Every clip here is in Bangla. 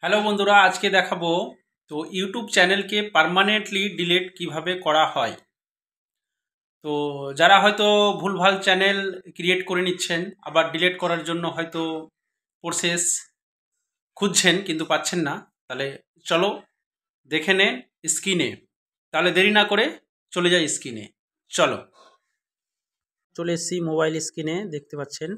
হ্যালো বন্ধুরা, আজকে দেখাবো তো ইউটিউব চ্যানেলকে পার্মানেন্টলি ডিলিট কিভাবে করা হয়। তো যারা হয়তো ভুলভাল চ্যানেল ক্রিয়েট করে নিচ্ছেন, আবার ডিলিট করার জন্য হয়তো প্রসেস খুঁজছেন কিন্তু পাচ্ছেন না, তাহলে চলো দেখে নে স্ক্রিনে। তাহলে দেরি না করে চলে যাই স্ক্রিনে। চলো, চলে এসেছি মোবাইল স্ক্রিনে, দেখতে পাচ্ছেন।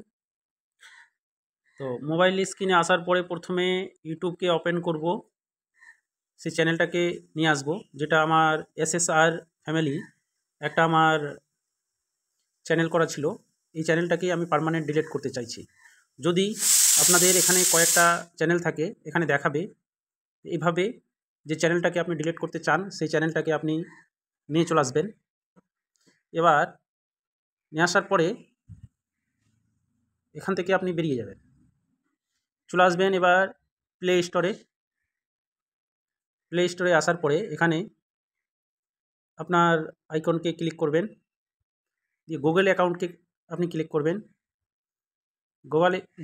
তো মোবাইল স্ক্রিনে আসার পরে প্রথমে ইউটিউবকে ওপেন করব, সেই চ্যানেলটাকে নিয়ে আসবো, যেটা আমার এসএসআর ফ্যামিলি একটা আমার চ্যানেল করা ছিল। এই চ্যানেলটাকেই আমি পার্মানেন্ট ডিলিট করতে চাইছি। যদি আপনাদের এখানে কয়েকটা চ্যানেল থাকে, এখানে দেখাবে এইভাবে যে চ্যানেলটাকে আপনি ডিলিট করতে চান সেই চ্যানেলটাকে আপনি নিয়ে চলে আসবেন। এবার নিয়ে আসার পরে এখান থেকে আপনি বেরিয়ে যাবেন, চলে আসবেন এবার প্লে স্টোরে। প্লে স্টোরে আসার পরে এখানে আপনার আইকনকে ক্লিক করবেন, দিয়ে গুগল অ্যাকাউন্টকে আপনি ক্লিক করবেন।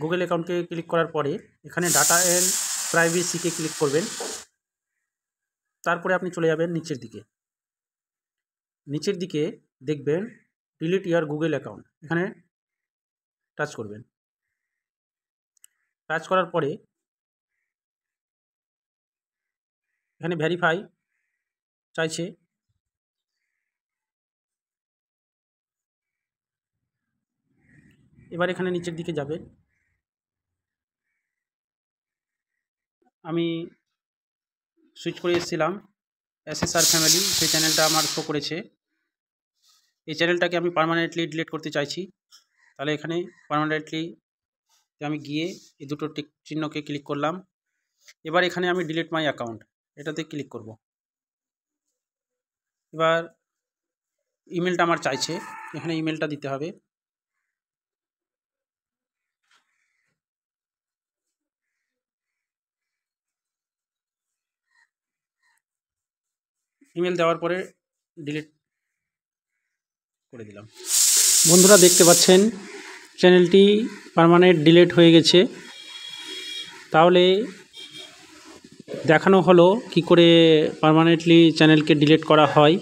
গুগল অ্যাকাউন্টকে ক্লিক করার পরে এখানে ডাটা অ্যান্ড প্রাইভেসিকে ক্লিক করবেন। তারপরে আপনি চলে যাবেন নিচের দিকে দেখবেন ডিলিট ইয়ার গুগল অ্যাকাউন্ট, এখানে টাচ করবেন। টাচ করার পরে এখানে ভেরিফাই চাইছে, এবার এখানে নিচের দিকে যাবেন। আমি সুইচ করে এসেছিলাম এসএসআর ফ্যামিলি, সেই চ্যানেলটা আমার শো করেছে। এই চ্যানেলটাকে আমি পার্মানেন্টলি ডিলিট করতে চাইছি। তাহলে এখানে পার্মানেন্টলি আমি গিয়ে এই দুটো টিক চিহ্নকে ক্লিক করলাম। এবার এখানে আমি ডিলিট মাই অ্যাকাউন্ট এটাতে ক্লিক করব। এবার ইমেলটা আমার চাইছে, এখানে ইমেলটা দিতে হবে। ইমেল দেওয়ার পরে ডিলিট করে দিলাম। বন্ধুরা দেখতে পাচ্ছেন চ্যানেলটি পার্মানেন্ট ডিলিট হয়ে গেছে। তাহলে দেখানো হলো কি করে পার্মানেন্টলি চ্যানেলকে ডিলিট করা হয়।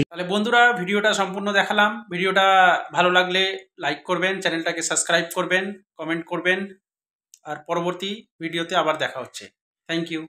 তাহলে বন্ধুরা ভিডিওটা সম্পূর্ণ দেখালাম। ভিডিওটা ভালো লাগলে লাইক করবেন, চ্যানেলটাকে সাবস্ক্রাইব করবেন, কমেন্ট করবেন। আর পরবর্তী ভিডিওতে আবার দেখা হচ্ছে। Thank you.